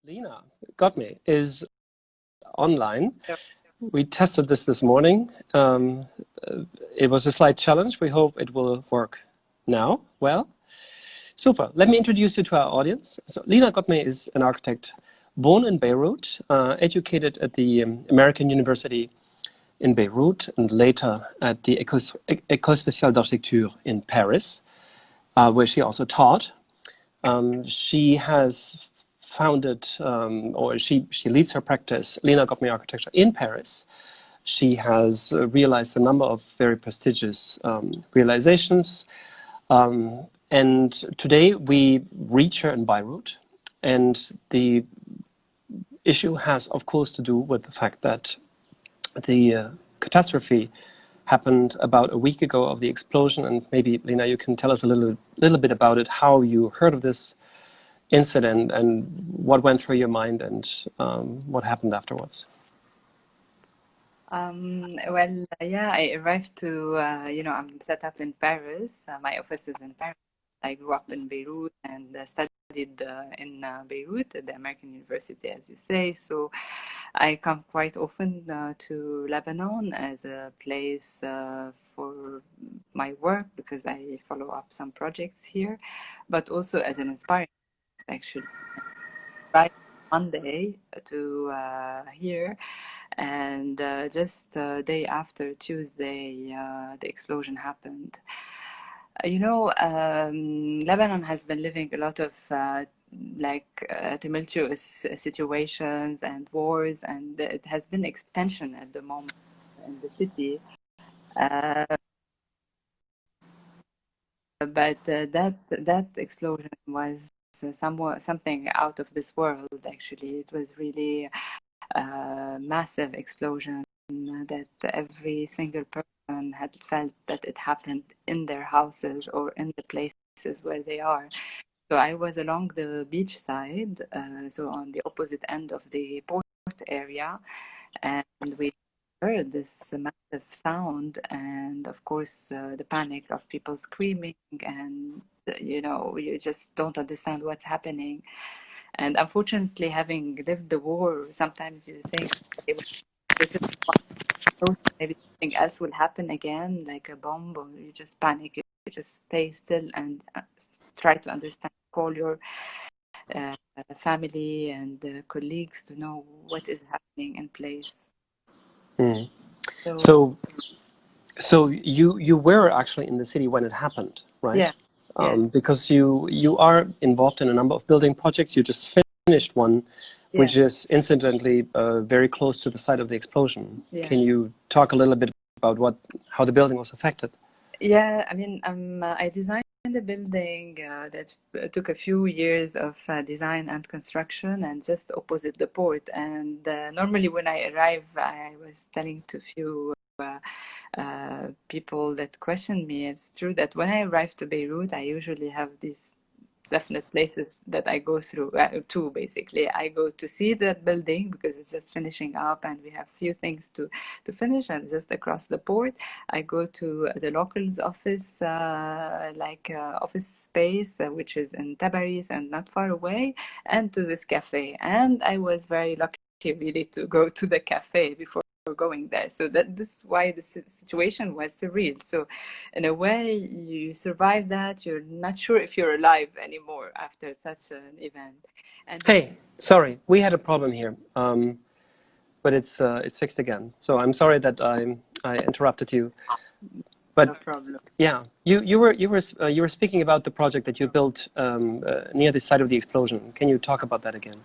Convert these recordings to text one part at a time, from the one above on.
Lina Ghotmeh is online. Yep. We tested this morning. It was a slight challenge. We hope it will work now. Well, super. Let me introduce you to our audience. So Lina Ghotmeh is an architect born in Beirut, educated at the American University in Beirut, and later at the École Spéciale d'Architecture in Paris, where she also taught. She has founded, or she leads her practice, Lina Ghotmeh Architecture, in Paris. She has realized a number of very prestigious realizations. And today we reach her in Beirut. And the issue has, of course, to do with the fact that the catastrophe happened about a week ago of the explosion. And maybe, Lina, you can tell us a little bit about it, how you heard of this incident and what went through your mind and what happened afterwards. Yeah, I arrived to, I'm set up in Paris. My office is in Paris. I grew up in Beirut and studied in Beirut at the American University, as you say. So I come quite often to Lebanon as a place for my work because I follow up some projects here, but also as an inspiring, actually. Right Monday to here, and just day after Tuesday, the explosion happened. Lebanon has been living a lot of tumultuous situations and wars, and it has been extension at the moment in the city. But that explosion was something out of this world. Actually, it was really a massive explosion that every single person had felt that it happened in their houses or in the places where they are. So I was along the beach side, so on the opposite end of the port area, and we heard this massive sound, and of course the panic of people screaming, and you just don't understand what's happening. And unfortunately, having lived the war, sometimes you think this is maybe something else will happen again, like a bomb, or you just panic. You just stay still and try to understand, call your family and colleagues to know what is happening in place. Mm. So you were actually in the city when it happened, right? Yeah. Yes. Because you are involved in a number of building projects. You just finished one, which Yes. is incidentally very close to the site of the explosion. Yes. Can you talk a little bit about how the building was affected? Yeah, I mean, I designed the building that took a few years of design and construction, and just opposite the port. And normally when I arrive, I was telling to few people that questioned me. It's true that when I arrive to Beirut, I usually have these definite places that I go through to. Basically, I go to see that building because it's just finishing up and we have few things to finish. And just across the port, I go to the locals office, office space, which is in Tabaris and not far away, and to this cafe. And I was very lucky really to go to the cafe before going there. So this is why the situation was surreal. So in a way, you survive that. You're not sure if you're alive anymore after such an event. And Hey, sorry, we had a problem here, but it's fixed again. So I'm sorry that I interrupted you. But no problem. yeah, you were speaking about the project that you built near the site of the explosion. Can you talk about that again?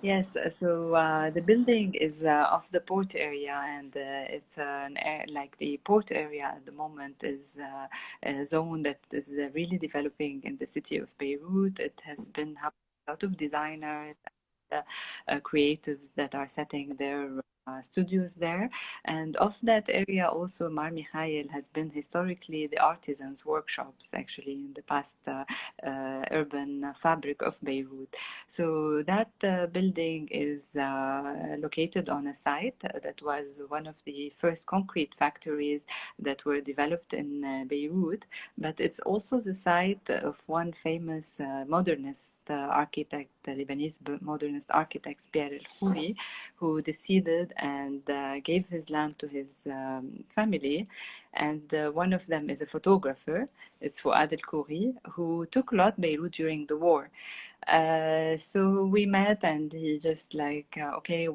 Yes, so the building is off the port area, and it's like the port area at the moment is a zone that is really developing in the city of Beirut. It has been a lot of designers, creatives that are setting their studios there. And of that area also, Mar Mikhail has been historically the artisans' workshops, actually, in the past urban fabric of Beirut. So that building is located on a site that was one of the first concrete factories that were developed in Beirut, but it's also the site of one famous modernist architect, the Lebanese modernist architect Pierre El-Khoury, who deceded and gave his land to his family. And one of them is a photographer. It's Fouad El-Khoury, who took Lot Beirut during the war. So we met, and he just like, okay,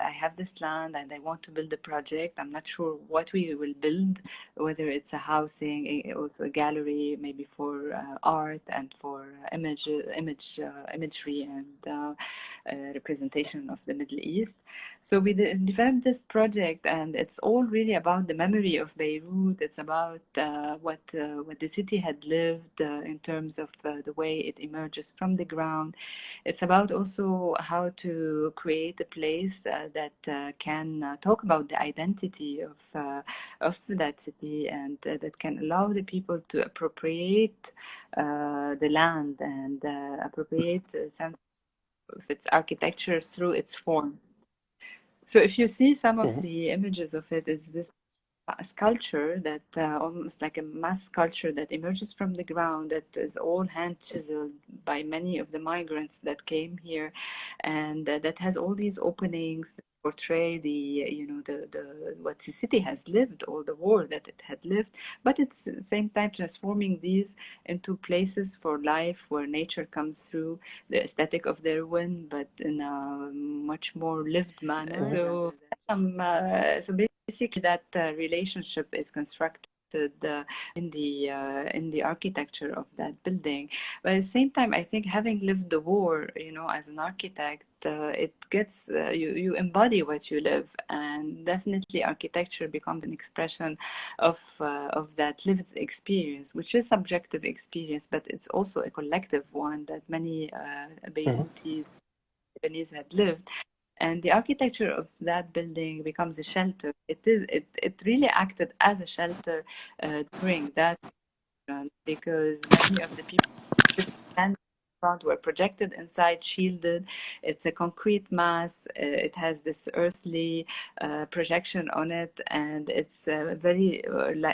I have this land and I want to build a project. I'm not sure what we will build, whether it's a housing, also a gallery, maybe for art and for imagery and representation of the Middle East. So we developed this project, and it's all really about the memory of Beirut. It's about what the city had lived in terms of the way it emerges from the ground. It's about also how to create a place that can talk about the identity of that city, and that can allow the people to appropriate the land and appropriate some of its architecture through its form. So if you see some of the images of it, it's this sculpture that almost like a mass sculpture that emerges from the ground, that is all hand chiseled by many of the migrants that came here, and that has all these openings that portray the what the city has lived, all the war that it had lived, but it's at the same time transforming these into places for life where nature comes through, the aesthetic of their win, but in a much more lived manner. So basically that relationship is constructed in the architecture of that building. But at the same time, I think having lived the war, as an architect, it gets you embody what you live, and definitely architecture becomes an expression of that lived experience, which is subjective experience, but it's also a collective one that many Beirutis, Lebanese had lived. And the architecture of that building becomes a shelter. It really acted as a shelter during that run, because many of the people standing in front were projected inside, shielded. It's a concrete mass. It has this earthly projection on it, and it's very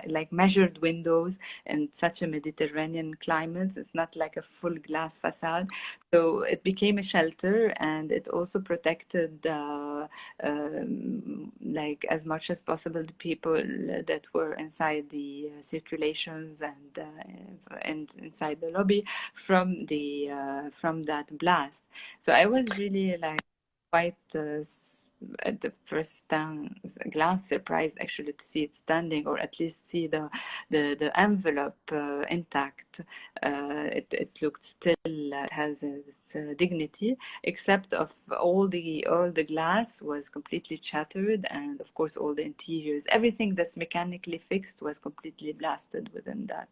like measured windows in such a Mediterranean climate. It's not like a full glass facade. So it became a shelter, and it also protected like as much as possible the people that were inside the circulations and inside the lobby from that blast. So I was really like quite at the first glance surprised actually to see it standing, or at least see the envelope intact. It looked still, it has its dignity, except of all the glass was completely shattered, and of course all the interiors, everything that's mechanically fixed was completely blasted within that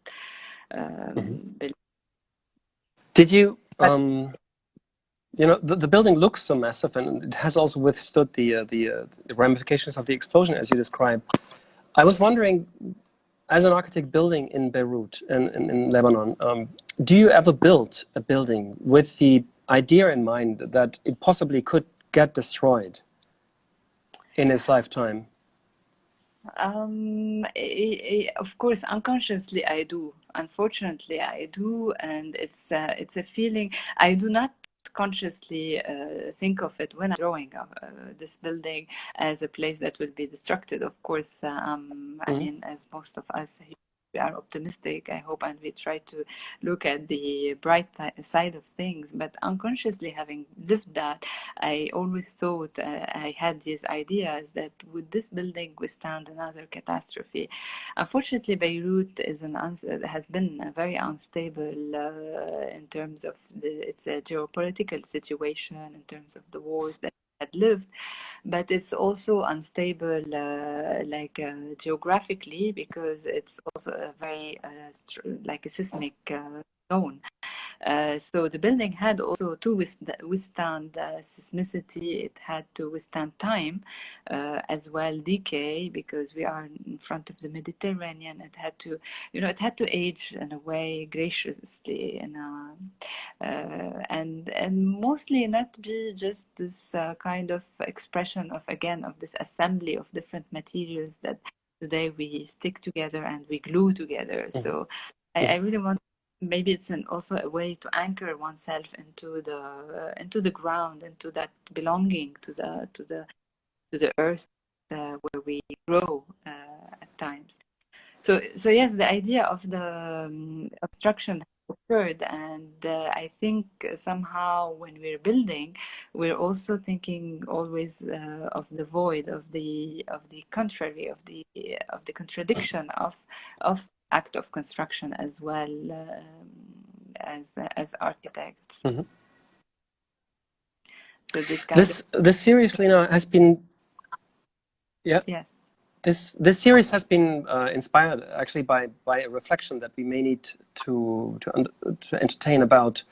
building. Did you the building looks so massive, and it has also withstood the ramifications of the explosion, as you described. I was wondering, as an architect building in Beirut and in Lebanon, do you ever build a building with the idea in mind that it possibly could get destroyed in its lifetime? Of course, unconsciously I do. Unfortunately, I do, and it's a feeling. I do not consciously think of it when I'm drawing this building as a place that will be destructed. Of course, I mean, as most of us, we are optimistic, I hope, and we try to look at the bright side of things. But unconsciously, having lived that, I always thought I had these ideas that would this building withstand another catastrophe. Unfortunately, Beirut has been very unstable in terms of its geopolitical situation, in terms of the wars that had lived, but it's also unstable geographically, because it's also a very like a seismic zone. So the building had also to withstand seismicity. It had to withstand time as well, decay, because we are in front of the Mediterranean. It had to, it had to age in a way graciously, and mostly not be just this kind of expression of this assembly of different materials that today we stick together and we glue together. So I really want maybe it's also a way to anchor oneself into the ground, into that belonging to the earth where we grow at times. So yes, the idea of the obstruction occurred, and I think somehow when we're building, we're also thinking always of the void, of the contrary, of the contradiction of act of construction as well, as architects. Mm-hmm. So this kind this series, Lina, has been yes. This series has been inspired actually by a reflection that we may need to entertain about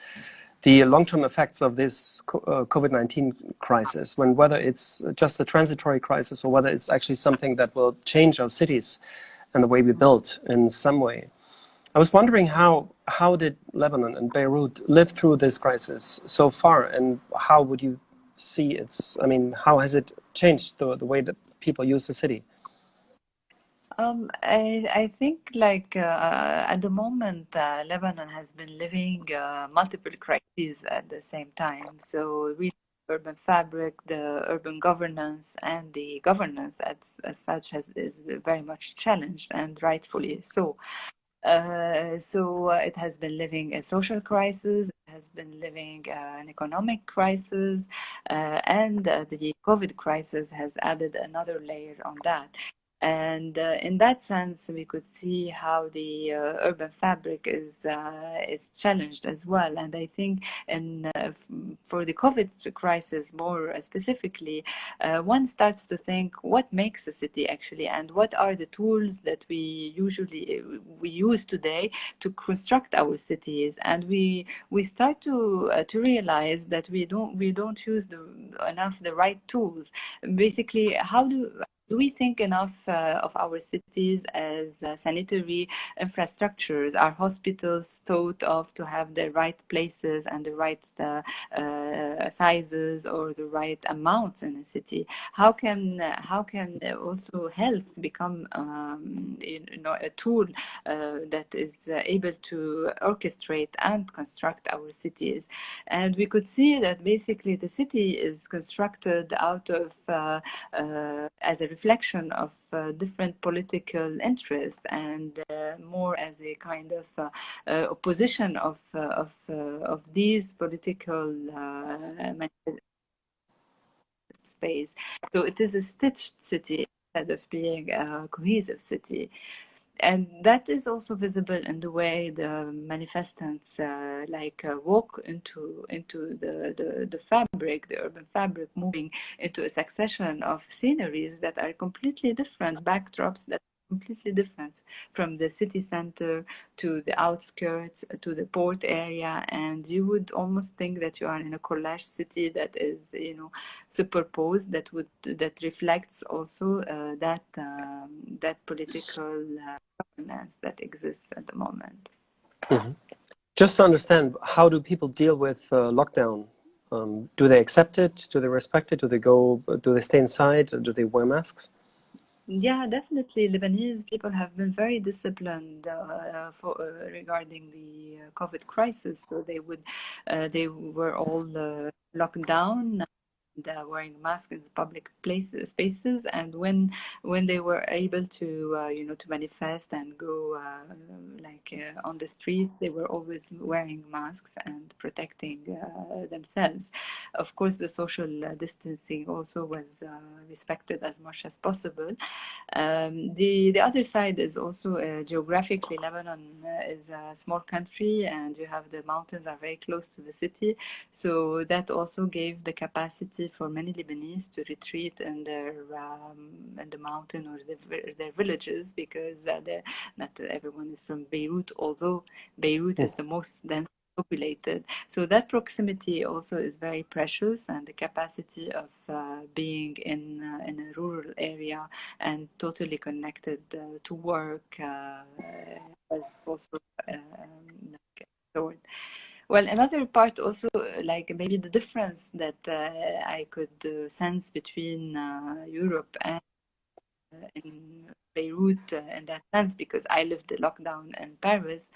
the long-term effects of this COVID-19 crisis, when whether it's just a transitory crisis or whether it's actually something that will change our cities and the way we build in some way. I was wondering how did Lebanon and Beirut live through this crisis so far, and how would you see its, I mean, how has it changed the way that people use the city? I think like at the moment, Lebanon has been living multiple crises at the same time. So really, urban fabric, the urban governance, and the governance as such is very much challenged, and rightfully so. So it has been living a social crisis, it has been living an economic crisis, and the COVID crisis has added another layer on that. And in that sense, we could see how the urban fabric is challenged as well. And I think, for the COVID crisis more specifically, one starts to think what makes a city actually, and what are the tools that we use today to construct our cities. And we start to realize that we don't use enough the right tools. Basically, how do we think enough of our cities as sanitary infrastructures? Are hospitals thought of to have the right places and the right sizes or the right amounts in a city? How can also health become a tool that is able to orchestrate and construct our cities? And we could see that basically the city is constructed out of as a reflection of different political interests, and more as a kind of opposition of these political space. So it is a stitched city instead of being a cohesive city. And that is also visible in the way the manifestants walk into the fabric, the urban fabric, moving into a succession of sceneries that are completely different, backdrops that are completely different, from the city center to the outskirts to the port area. And you would almost think that you are in a collage city that is, superposed, that reflects also that political governance that exists at the moment. Mm-hmm. Just to understand, how do people deal with lockdown? Do they accept it? Do they respect it? Do they stay inside? Do they wear masks? Yeah, definitely. Lebanese people have been very disciplined regarding the COVID crisis. So they were all locked down, wearing masks in public spaces, and when they were able to to manifest and go on the streets, they were always wearing masks and protecting themselves. Of course, the social distancing also was respected as much as possible. The other side is also geographically, Lebanon is a small country, and you have the mountains are very close to the city, so that also gave the capacity for many Lebanese to retreat in the mountain or their villages, because not everyone is from Beirut, although Beirut is the most dense populated. So that proximity also is very precious, and the capacity of being in a rural area and totally connected to work was also stored. Well, another part also, like maybe the difference that I could sense between Europe and in Beirut in that sense, because I lived the lockdown in Paris,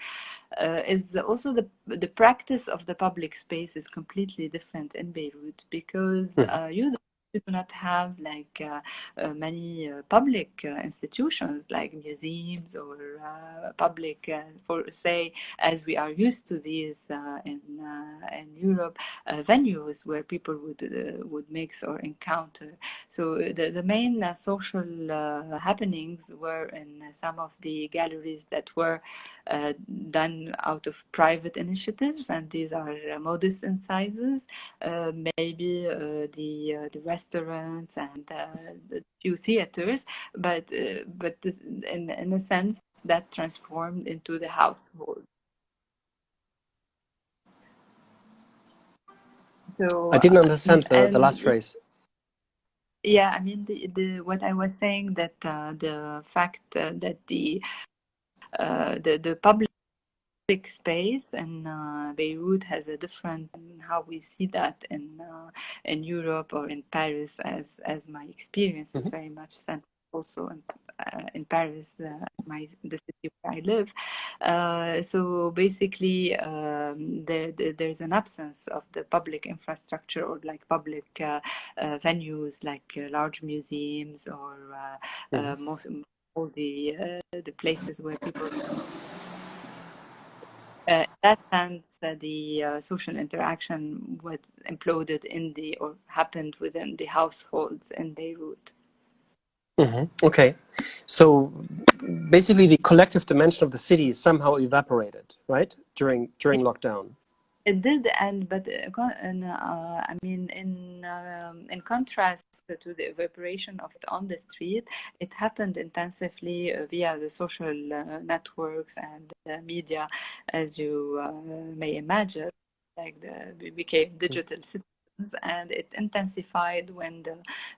also the practice of the public space is completely different in Beirut, because you do not have like many public institutions like museums or public, for say, as we are used to these in Europe, venues where people would mix or encounter. So the main social happenings were in some of the galleries that were done out of private initiatives, and these are modest in sizes. Maybe the restaurants and the few theaters, but this, in a sense, that transformed into the household. So I didn't understand the last phrase. yeah, I mean the what I was saying, that the fact that the public space in Beirut has a different, how we see that in Europe or in Paris, as my experience is very much centered also in Paris, the city where I live. So basically, there's an absence of the public infrastructure, or like public venues, like large museums, or most all the places where people. In that sense, the social interaction was imploded or happened within the households in Beirut. Okay, so basically the collective dimension of the city somehow evaporated, right, during lockdown. It did, but I mean, in contrast to the evaporation of it on the street, it happened intensively via the social networks and media, as you may imagine. Like we became digital citizens, and it intensified when the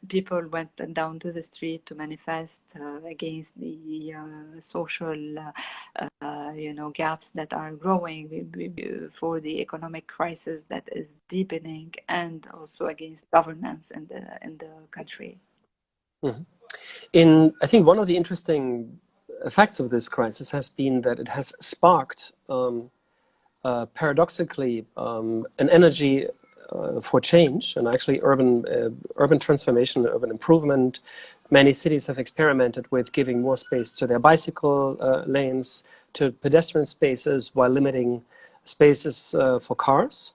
people went down to the street to manifest against the social gaps that are growing for the economic crisis that is deepening, and also against governance in the country. I think one of the interesting effects of this crisis has been that it has sparked, paradoxically, an energy for change, and actually urban transformation, urban improvement. Many cities have experimented with giving more space to their bicycle lanes, to pedestrian spaces, while limiting spaces for cars.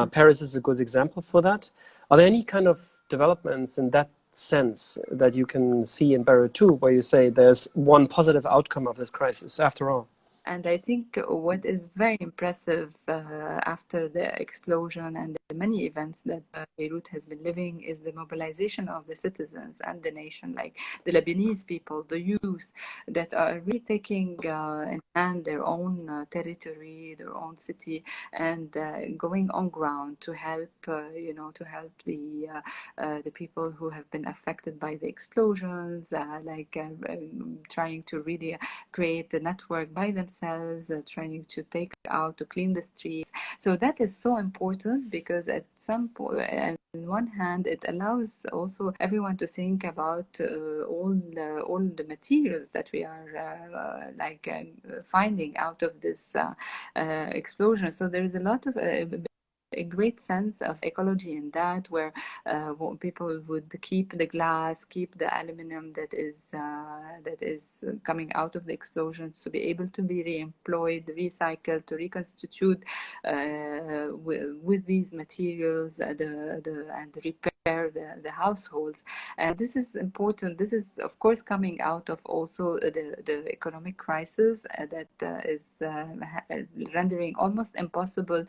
Paris is a good example for that. Are there any kind of developments in that sense that you can see in Beirut too, where you say there's one positive outcome of this crisis after all? And I think what is very impressive after the explosion and the many events that Beirut has been living is the mobilization of the citizens and the nation, like the Lebanese people, the youth, that are really taking in hand their own territory, their own city, and going on ground to help, to help the people who have been affected by the explosions, trying to really create a network by themselves, trying to clean the streets. So that is so important, because at some point, on one hand, it allows also everyone to think about all the materials that we are finding out of this explosion. So there is a lot of a great sense of ecology in that, where people would keep the glass, keep the aluminum that is coming out of the explosions, to be able to be reemployed, recycled, to reconstitute with these materials, and repair the households. And this is important. This is, of course, coming out of also the economic crisis that is rendering almost impossible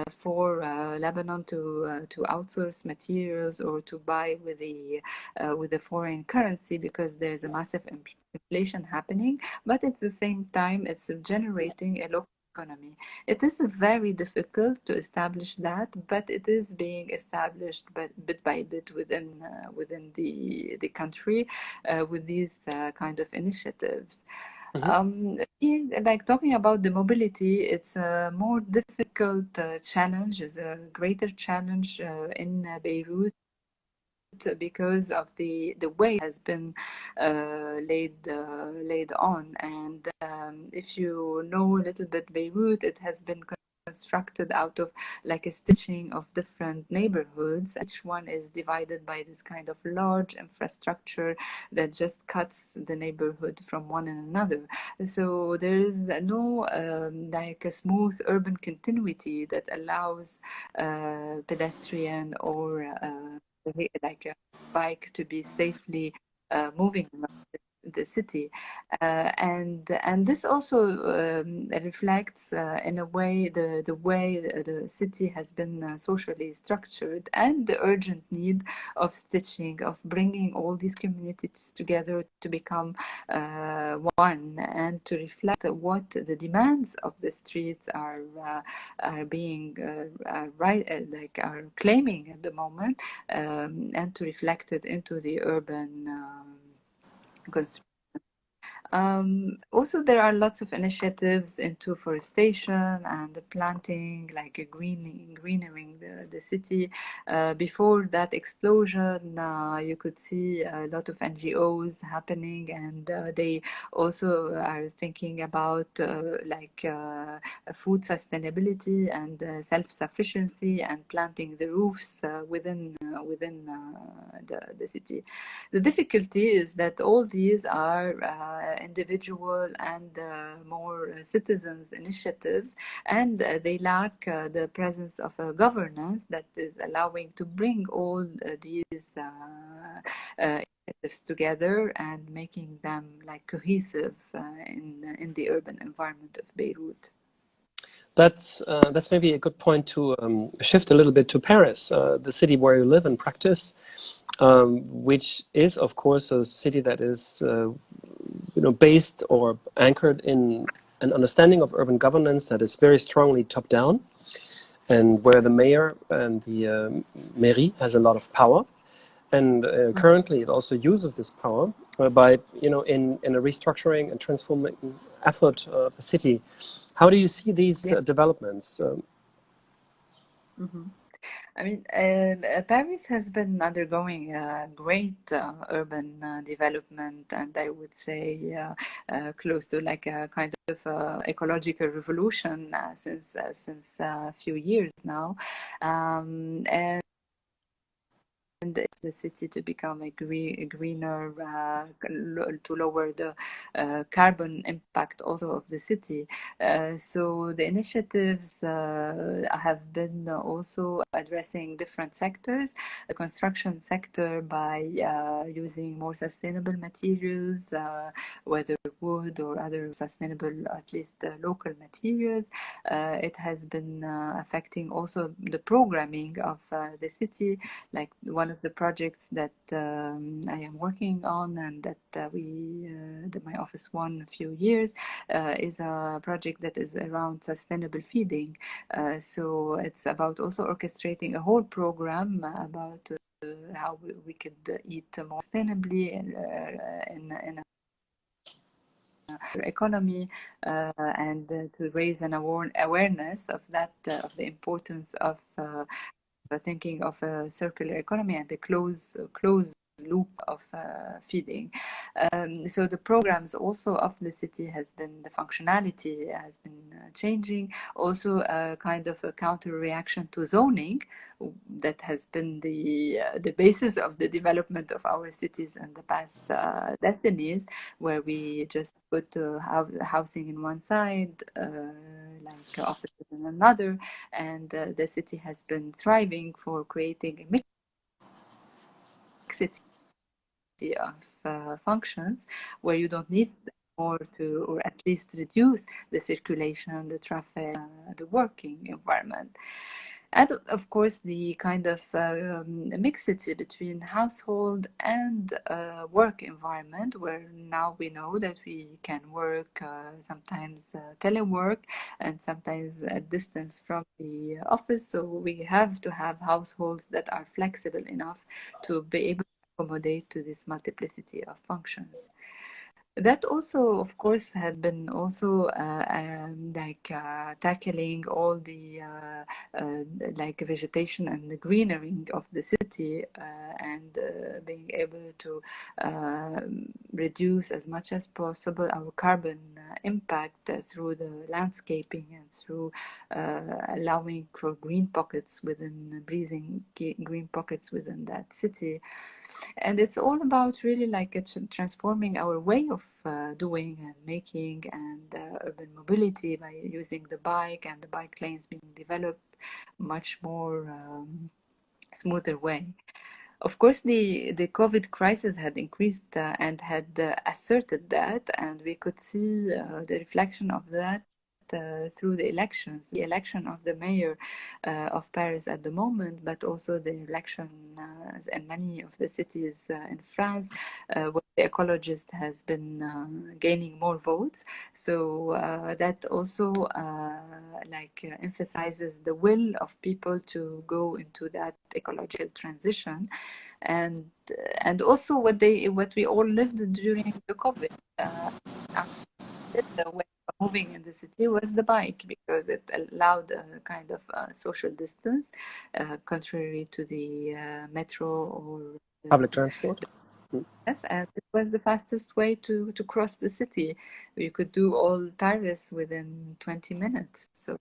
for Lebanon to outsource materials or to buy with the foreign currency, because there's a massive inflation happening. But at the same time, it's generating a local economy. It is very difficult to establish that, but it is being established bit by bit within the country with these kind of initiatives. Like talking about the mobility, it's a more difficult challenge, it's a greater challenge in Beirut because of the way it has been laid on. And if you know a little bit Beirut, it has been constructed out of like a stitching of different neighborhoods. Each one is divided by this kind of large infrastructure that just cuts the neighborhood from one another. So there is no like a smooth urban continuity that allows pedestrian or like a bike to be safely moving around the city, and this also reflects in a way the way the city has been socially structured, and the urgent need of stitching, of bringing all these communities together to become one, and to reflect what the demands of the streets are being like are claiming at the moment, and to reflect it into the urban construction. Also, there are lots of initiatives into forestation and planting, like a greenering the city. Before that explosion, you could see a lot of NGOs happening, and they also are thinking about food sustainability and self-sufficiency, and planting the roofs within the city. The difficulty is that all these are individual and more citizens initiatives, and they lack the presence of a governance that is allowing to bring all these initiatives together and making them like cohesive in the urban environment of Beirut. That's maybe a good point to shift a little bit to Paris, the city where you live and practice, which is, of course, a city that is based or anchored in an understanding of urban governance that is very strongly top-down, and where the mayor and the mairie has a lot of power. And currently, it also uses this power by, in a restructuring and transforming effort of the city. How do you see these developments? Mm-hmm. I mean, Paris has been undergoing a great urban development, and I would say close to like a kind of ecological revolution since a few years now, and the city to become a greener, to lower the carbon impact also of the city. So the initiatives have been also addressing different sectors. The construction sector by using more sustainable materials, whether wood or other sustainable, at least local materials. It has been affecting also the programming of the city, like one of the projects that I am working on, and that that my office won a few years, is a project that is around sustainable feeding. So it's about also orchestrating a whole program about how we could eat more sustainably in economy, and to raise an awareness of that, of the importance of thinking of a circular economy and the closed loop of feeding. So the programs also of the city has been, the functionality has been changing. Also a kind of a counter reaction to zoning that has been the basis of the development of our cities in the past destinies, where we just put housing in one side, like offices in another, and the city has been thriving for creating a mixed city of functions, where you don't need more to, or at least reduce the circulation, the traffic, the working environment. And of course, the kind of mixity between household and work environment, where now we know that we can work sometimes telework, and sometimes at distance from the office. So we have to have households that are flexible enough to be able to accommodate to this multiplicity of functions. That also, of course, had been also tackling all the like vegetation and the greenering of the city, and being able to reduce as much as possible our carbon impact through the landscaping and through allowing for green pockets within breathing green pockets within that city. And it's all about really like transforming our way of doing and making and urban mobility by using the bike, and the bike lanes being developed much more smoother way. Of course, the COVID crisis had increased and had asserted that, and we could see the reflection of that through the elections, the election of the mayor of Paris at the moment, but also the election in many of the cities in France, where the ecologist has been gaining more votes. So that also emphasizes the will of people to go into that ecological transition, and also what we all lived during the COVID. The way of moving in the city was the bike, because it allowed a kind of social distance, contrary to the metro or Public transport. yes, and it was the fastest way to cross the city. You could do all Paris within 20 minutes. So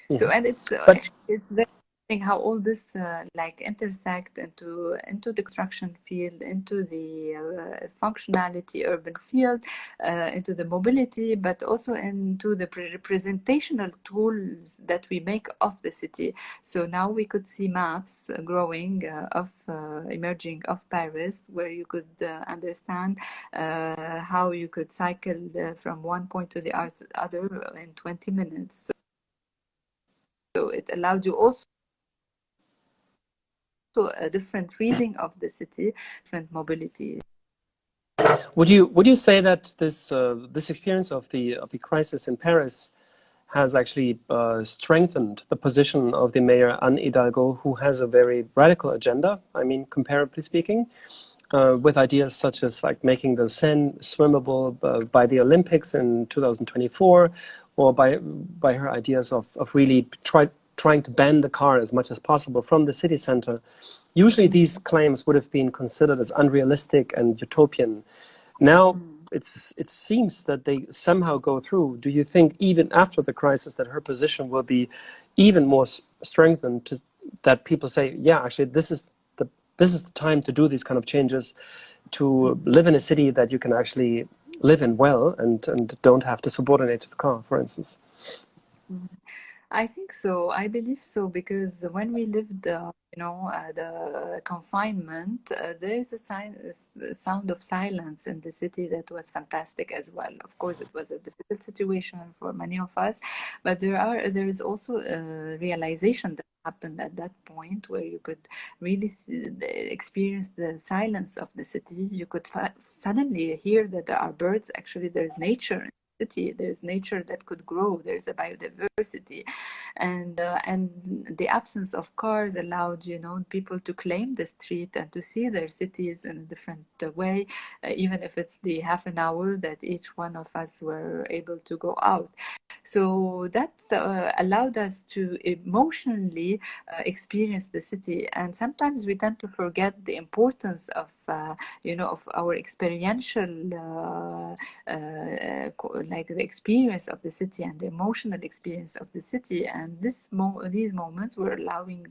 and it's actually it's very interesting how all this like intersect into the construction field, into the functionality urban field, into the mobility, but also into the representational tools that we make of the city. So now we could see maps growing emerging of Paris, where you could understand how you could cycle from one point to the other in 20 minutes. So it allowed you also a different reading of the city, different mobility. Would you say that this experience of the crisis in Paris has actually strengthened the position of the mayor Anne Hidalgo, who has a very radical agenda? I mean, comparably speaking, with ideas such as like making the Seine swimmable by the Olympics in 2024, or by her ideas of really trying to ban the car as much as possible from the city center. Usually these claims would have been considered as unrealistic and utopian. Now it seems that they somehow go through. Do you think even after the crisis that her position will be even more strengthened, that people say, yeah, actually this is the time to do these kind of changes, to live in a city that you can actually live in well and don't have to subordinate to the car, for instance? I think so. I believe so, because when we lived, the confinement, there is a sound of silence in the city that was fantastic as well. Of course, it was a difficult situation for many of us, but there is also a realization that happened at that point, where you could really experience the silence of the city. You could suddenly hear that there are birds. Actually, there is nature in the city. There's nature that could grow. There's a biodiversity, and the absence of cars allowed people to claim the street and to see their cities in a different way, even if it's the half an hour that each one of us were able to go out. So that allowed us to emotionally experience the city, and sometimes we tend to forget the importance of of our experiential like the experience of the city and the emotional experience of the city. And these moments were allowing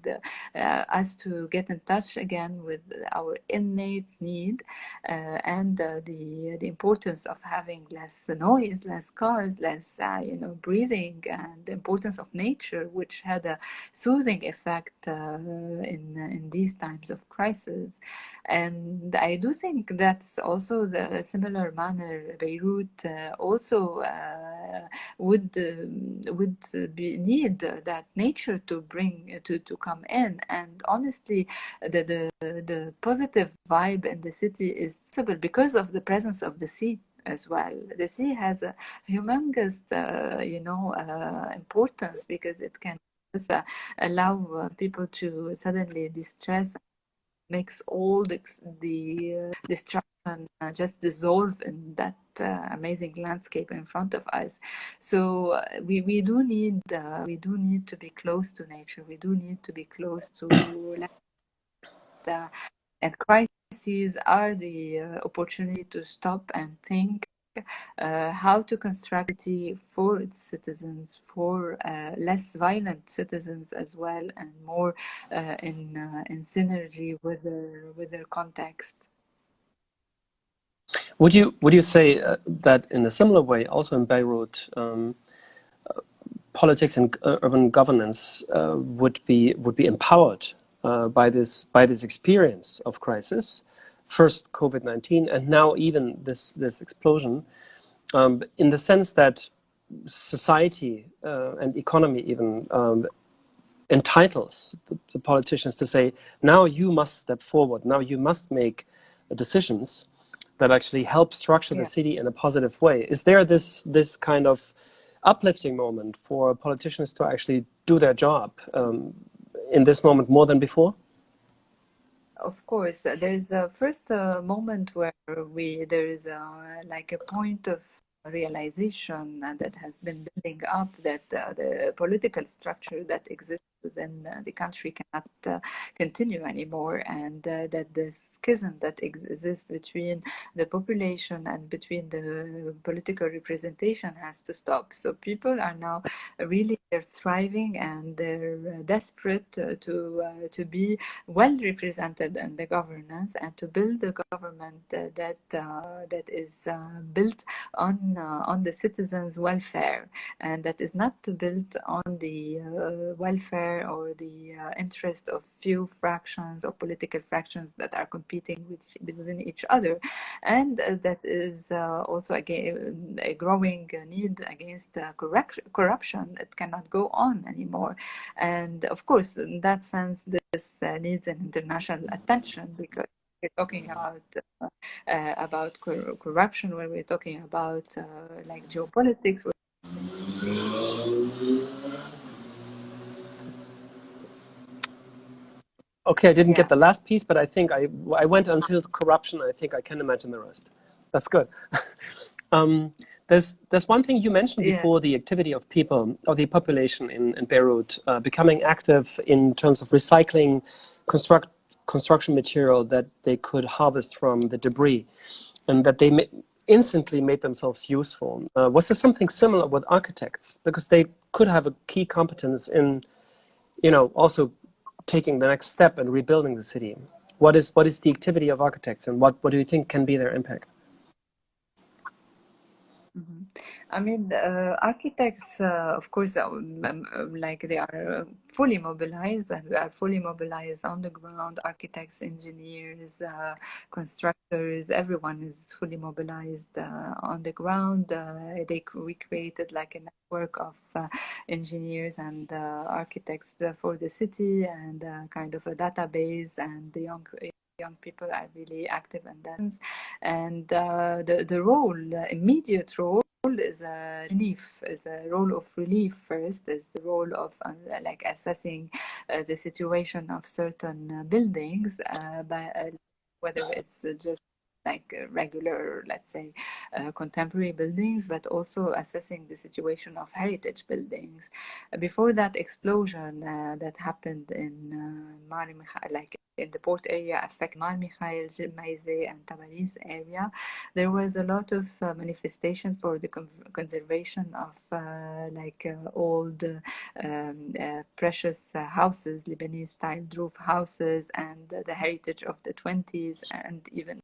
us to get in touch again with our innate need, and the importance of having less noise, less cars, less breathing, and the importance of nature, which had a soothing effect in these times of crisis. And I do think that's also the similar manner Beirut also would need that nature to bring to come in. And honestly, the positive vibe in the city is possible because of the presence of the sea as well. The sea has a humongous importance, because it can just allow people to suddenly distress makes all the destruction just dissolve in that amazing landscape in front of us. So we do need to be close to nature. We do need to be close to and crises are the opportunity to stop and think how to construct a city for its citizens, for less violent citizens as well, and more in synergy with their context. Would you say that in a similar way, also in Beirut, politics and urban governance would be empowered by this experience of crisis, first COVID-19, and now even this explosion, in the sense that society and economy even entitles the politicians to say, now you must step forward, now you must make decisions that actually help structure the city in a positive way. Is there this kind of uplifting moment for politicians to actually do their job in this moment more than before? Of course, there is a first moment where there is like a point of realization that has been building up that the political structure that exists within the country cannot continue anymore, and that the schism that exists between the population and between the political representation has to stop. So people are now really, they're thriving and they're desperate to be well represented in the governance and to build a government that is built on the citizens' welfare, and that is not built on the welfare or the interest of few fractions or political fractions that are competing within each other, and that is also again a growing need against corruption. It cannot go on anymore, and of course, in that sense, this needs an international attention, because we're talking about corruption, when we're talking about like geopolitics. Okay, I didn't get the last piece, but I think I went until corruption. I think I can imagine the rest. That's good. There's one thing you mentioned before, the activity of people, or the population in Beirut, becoming active in terms of recycling construction material that they could harvest from the debris, and that they instantly made themselves useful. Was there something similar with architects? Because they could have a key competence in, also taking the next step and rebuilding the city. What is the activity of architects, and what do you think can be their impact? Mm-hmm. I mean, architects, of course, like they are fully mobilized, and we are fully mobilized on the ground. Architects, engineers, constructors, everyone is fully mobilized on the ground. We created like a network of engineers and architects for the city, and kind of a database, and the young people are really active in that. And the role, immediate role, is a role of relief. First is the role of like assessing the situation of certain buildings, by whether it's just like regular, let's say, contemporary buildings, but also assessing the situation of heritage buildings. Before that explosion that happened in like in the port area, affect Mar Mikhail, Maizeh, and Tabriz area, there was a lot of manifestation for the conservation of old precious houses, Lebanese-style roof houses, and the heritage of the 20s and even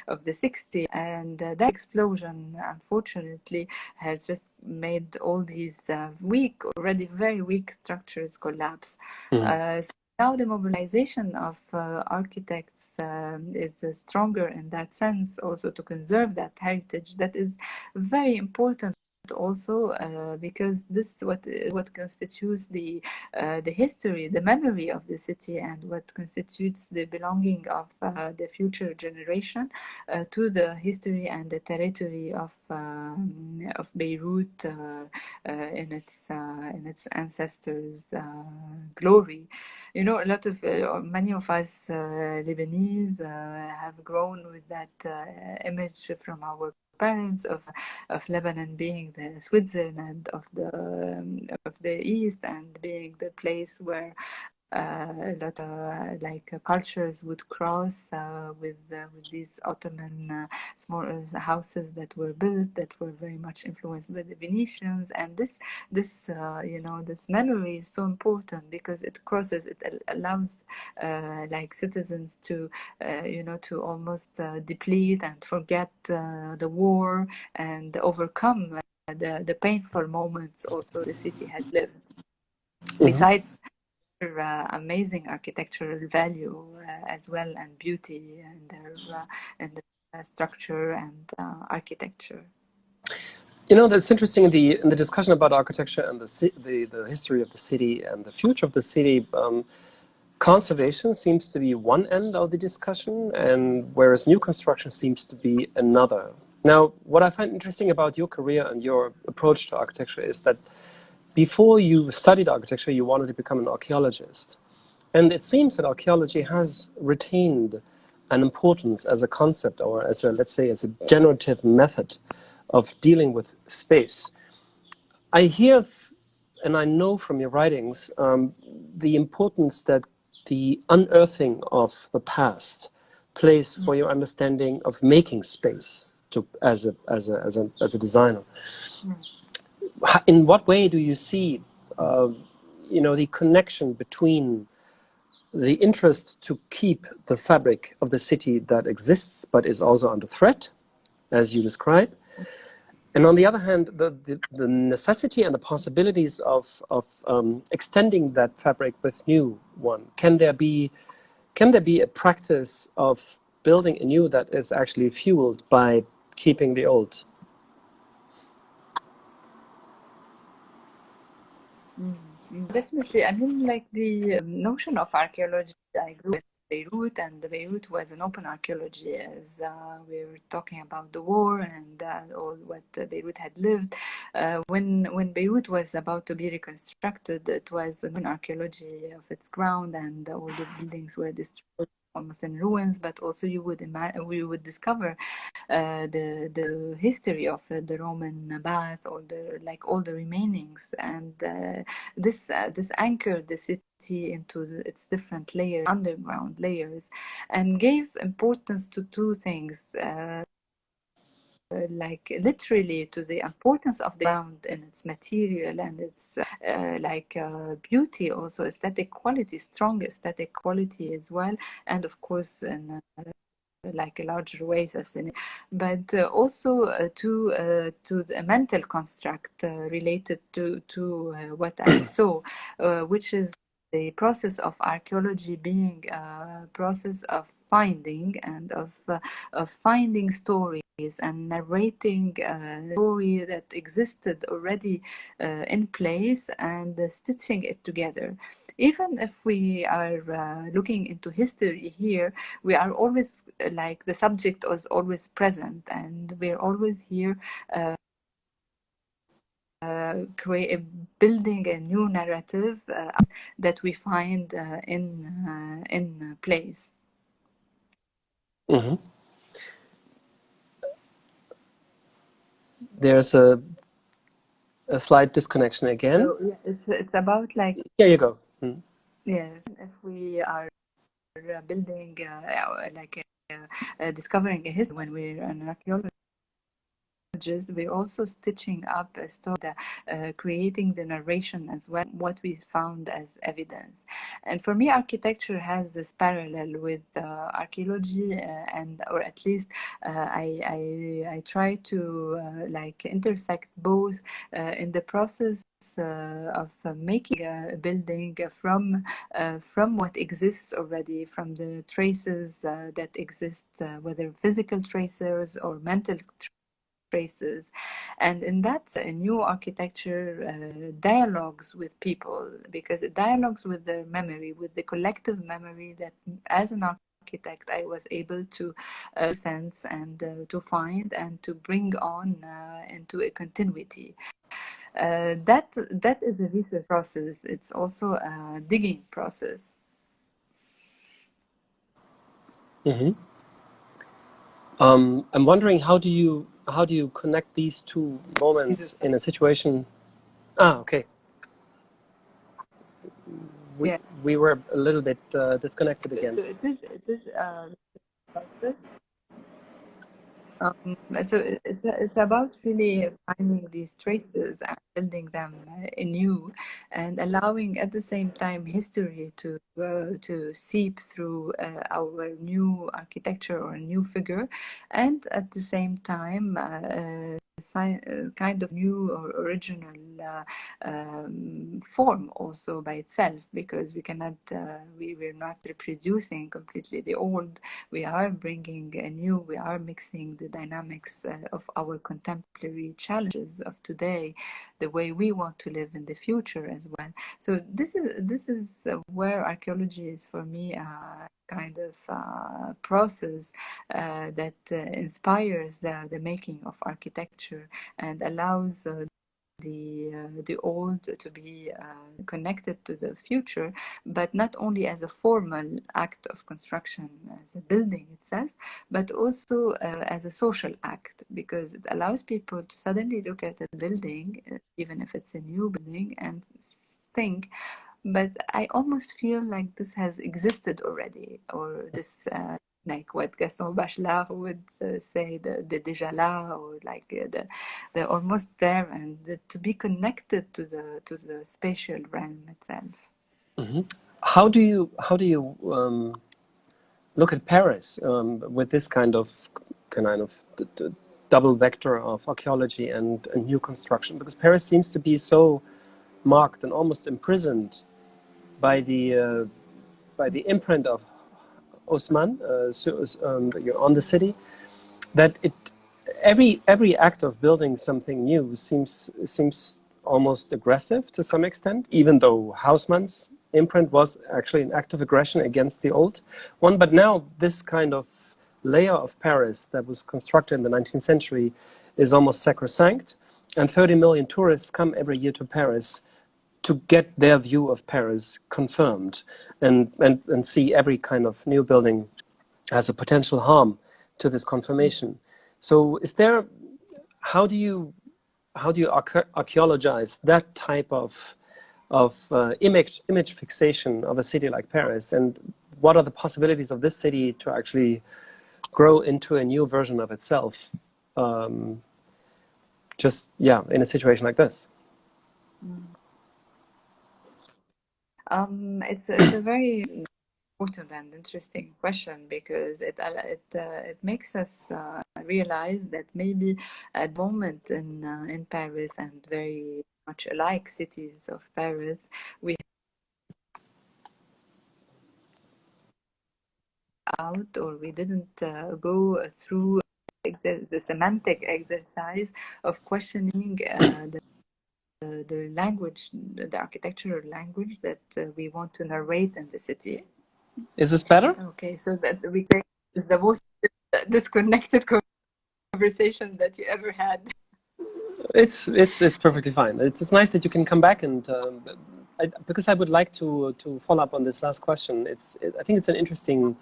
of the 60s. And that explosion, unfortunately, has just made all these already very weak structures collapse. So now the mobilization of architects is stronger in that sense, also to conserve that heritage that is very important also because this what constitutes the history, the memory of the city, and what constitutes the belonging of the future generation to the history and the territory of Beirut in its ancestors' glory. You know, a lot of many of us Lebanese have grown with that image from our parents of Lebanon being the Switzerland of the East, and being the place where a lot of cultures would cross with these Ottoman small houses that were built, that were very much influenced by the Venetians. And this this memory is so important because it crosses, it allows citizens to to almost deplete and forget the war and overcome the painful moments also the city had lived. Besides amazing architectural value as well, and beauty, and their structure and architecture. You know, that's interesting in the discussion about architecture and the history of the city and the future of the city. Conservation seems to be one end of the discussion, and whereas new construction seems to be another. Now, what I find interesting about your career and your approach to architecture is that before you studied architecture, you wanted to become an archaeologist. And it seems that archaeology has retained an importance as a concept, or as a, let's say, as a generative method of dealing with space. I hear and I know from your writings the importance that the unearthing of the past plays for your understanding of making space as a designer. In what way do you see, the connection between the interest to keep the fabric of the city that exists but is also under threat, as you describe, and on the other hand, the necessity and the possibilities of extending that fabric with new one? Can there be a practice of building anew that is actually fueled by keeping the old? Definitely. I mean, like the notion of archaeology, I grew with Beirut, and Beirut was an open archaeology, as we were talking about the war and all what Beirut had lived. When Beirut was about to be reconstructed, it was an archaeology of its ground, and all the buildings were destroyed, almost in ruins. But also, we would discover the history of the Roman baths, all the remainings, and this anchored the city into its different layers, underground layers, and gave importance to two things. Literally to the importance of the ground and its material and its beauty, also aesthetic quality, strong aesthetic quality as well, and of course in a larger way, but also to the mental construct related to what I saw, which is the process of archaeology being a process of finding and of finding stories and narrating a story that existed already in place, and stitching it together. Even if we are looking into history here, we are always the subject is always present, and we're always here building a new narrative that we find in place. Mm-hmm. There's a slight disconnection again. So, yeah, it's about Here you go. Yes, if we are building discovering a history when we're an archaeologist, we're also stitching up a story, creating the narration as well, what we found as evidence. And for me, architecture has this parallel with archaeology, or at least I try to intersect both in the process of making a building from what exists already, from the traces that exist, whether physical traces or mental traces. And in that new architecture dialogues with people, because it dialogues with their memory, with the collective memory that as an architect I was able to sense and to find and to bring on into a continuity. That is a research process. It's also a digging process. Mm-hmm. I'm wondering, how do you connect these two moments in a situation? Ah, okay. We were a little bit disconnected again. So it is process. So it's about really finding these traces and building them anew, and allowing at the same time history to seep through our new architecture or a new figure, and at the same time kind of new or original form also by itself, because we cannot we're not reproducing completely the old. We are bringing a new, we are mixing the dynamics of our contemporary challenges of today, the way we want to live in the future as well. So this is where archaeology is for me kind of process that inspires the making of architecture and allows the old to be connected to the future, but not only as a formal act of construction as a building itself, but also as a social act, because it allows people to suddenly look at a building, even if it's a new building, and think, but I almost feel like this has existed already, or this like what Gaston Bachelard would say, the déjà là, or like the almost there, and to be connected to the spatial realm itself. Mm-hmm. How do you look at Paris with this kind of double vector of archaeology and new construction? Because Paris seems to be so marked and almost imprisoned by the imprint of Osman on the city, that every act of building something new seems almost aggressive to some extent, even though Haussmann's imprint was actually an act of aggression against the old one. But now this kind of layer of Paris that was constructed in the 19th century is almost sacrosanct, and 30 million tourists come every year to Paris to get their view of Paris confirmed, and see every kind of new building as a potential harm to this confirmation. So how do you archaeologize that type of image fixation of a city like Paris, and what are the possibilities of this city to actually grow into a new version of itself, in a situation like this? It's a very important and interesting question, because it makes us realize that maybe at the moment in Paris, and very much alike cities of Paris, we out, or we didn't go through the semantic exercise of questioning the language, the architectural language that we want to narrate in the city. Is this better? Okay, so that we say is the most disconnected conversation that you ever had. It's perfectly fine. It's nice that you can come back, and because I would like to follow up on this last question. I think it's an interesting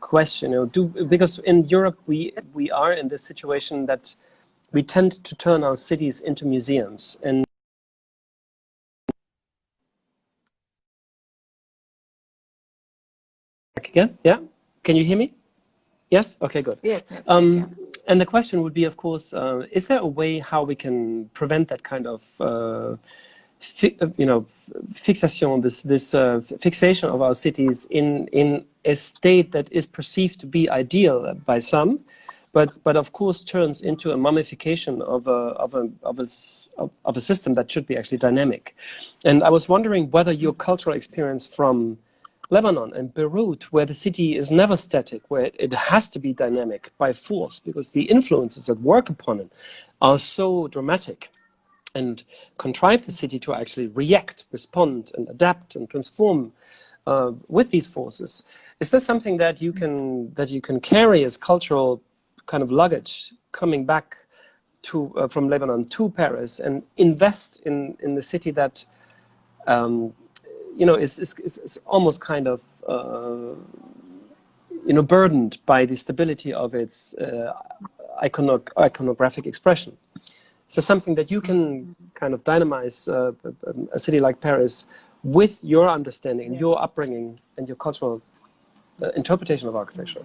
question. Because in Europe we are in this situation that we tend to turn our cities into museums, and again, yeah. Can you hear me? Yes. Okay. Good. Yes. And the question would be, of course, is there a way how we can prevent that kind of fixation, this fixation of our cities in a state that is perceived to be ideal by some, but of course turns into a mummification of a system that should be actually dynamic. And I was wondering whether your cultural experience from Lebanon and Beirut, where the city is never static, where it has to be dynamic by force, because the influences that work upon it are so dramatic and contrive the city to actually react, respond, and adapt and transform with these forces. Is this something that you can carry as cultural kind of luggage coming back to from Lebanon to Paris and invest in the city that is almost kind of burdened by the stability of its iconographic expression? Is there something that you can kind of dynamize a city like Paris with your understanding and your upbringing and your cultural interpretation of architecture?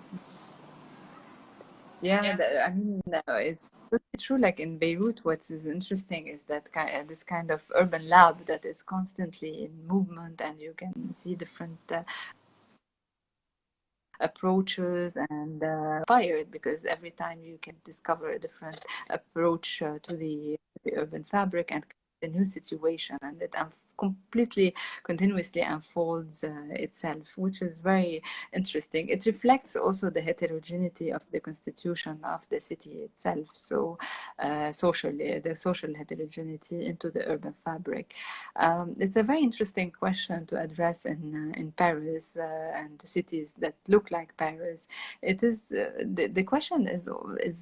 Yeah, I mean, it's totally true. Like in Beirut, what is interesting is that this kind of urban lab that is constantly in movement, and you can see different approaches and inspired, because every time you can discover a different approach to the urban fabric and the new situation, and it completely continuously unfolds itself, which is very interesting. It reflects also the heterogeneity of the constitution of the city itself, so socially, the social heterogeneity into the urban fabric. It's a very interesting question to address in Paris and the cities that look like Paris. It is the question is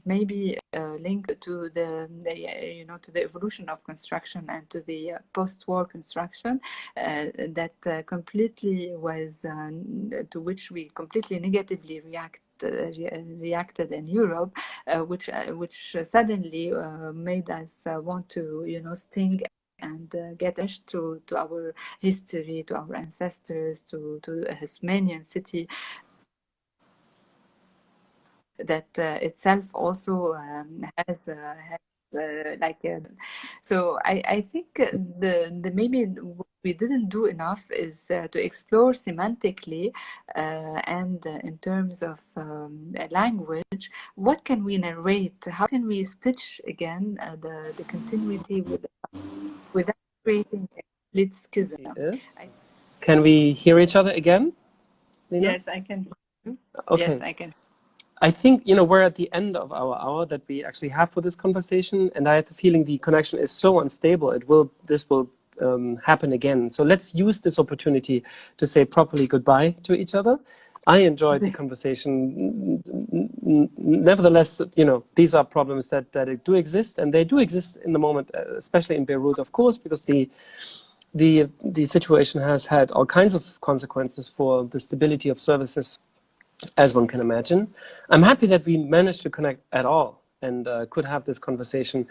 maybe linked to to the evolution of construction and to the post-war construction that completely was to which we completely negatively reacted in Europe, which suddenly made us want to sting and get attached to our history, to our ancestors, to a Haussmannian city that itself also has so I think the maybe what we didn't do enough is to explore semantically and in terms of language, what can we narrate, how can we stitch again the continuity without creating a complete schism. Can we hear each other again, Lina? Yes, I can. Okay. Yes, I can. I think, we're at the end of our hour that we actually have for this conversation, and I have the feeling the connection is so unstable. This will happen again. So let's use this opportunity to say properly goodbye to each other. I enjoyed the conversation. Nevertheless, these are problems that do exist, and they do exist in the moment, especially in Beirut, of course, because the situation has had all kinds of consequences for the stability of services, as one can imagine. I'm happy that we managed to connect at all and could have this conversation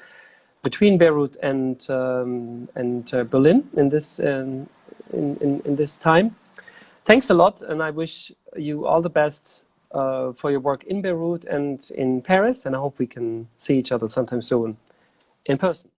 between Beirut and Berlin in this time. Thanks a lot, and I wish you all the best for your work in Beirut and in Paris, and I hope we can see each other sometime soon in person.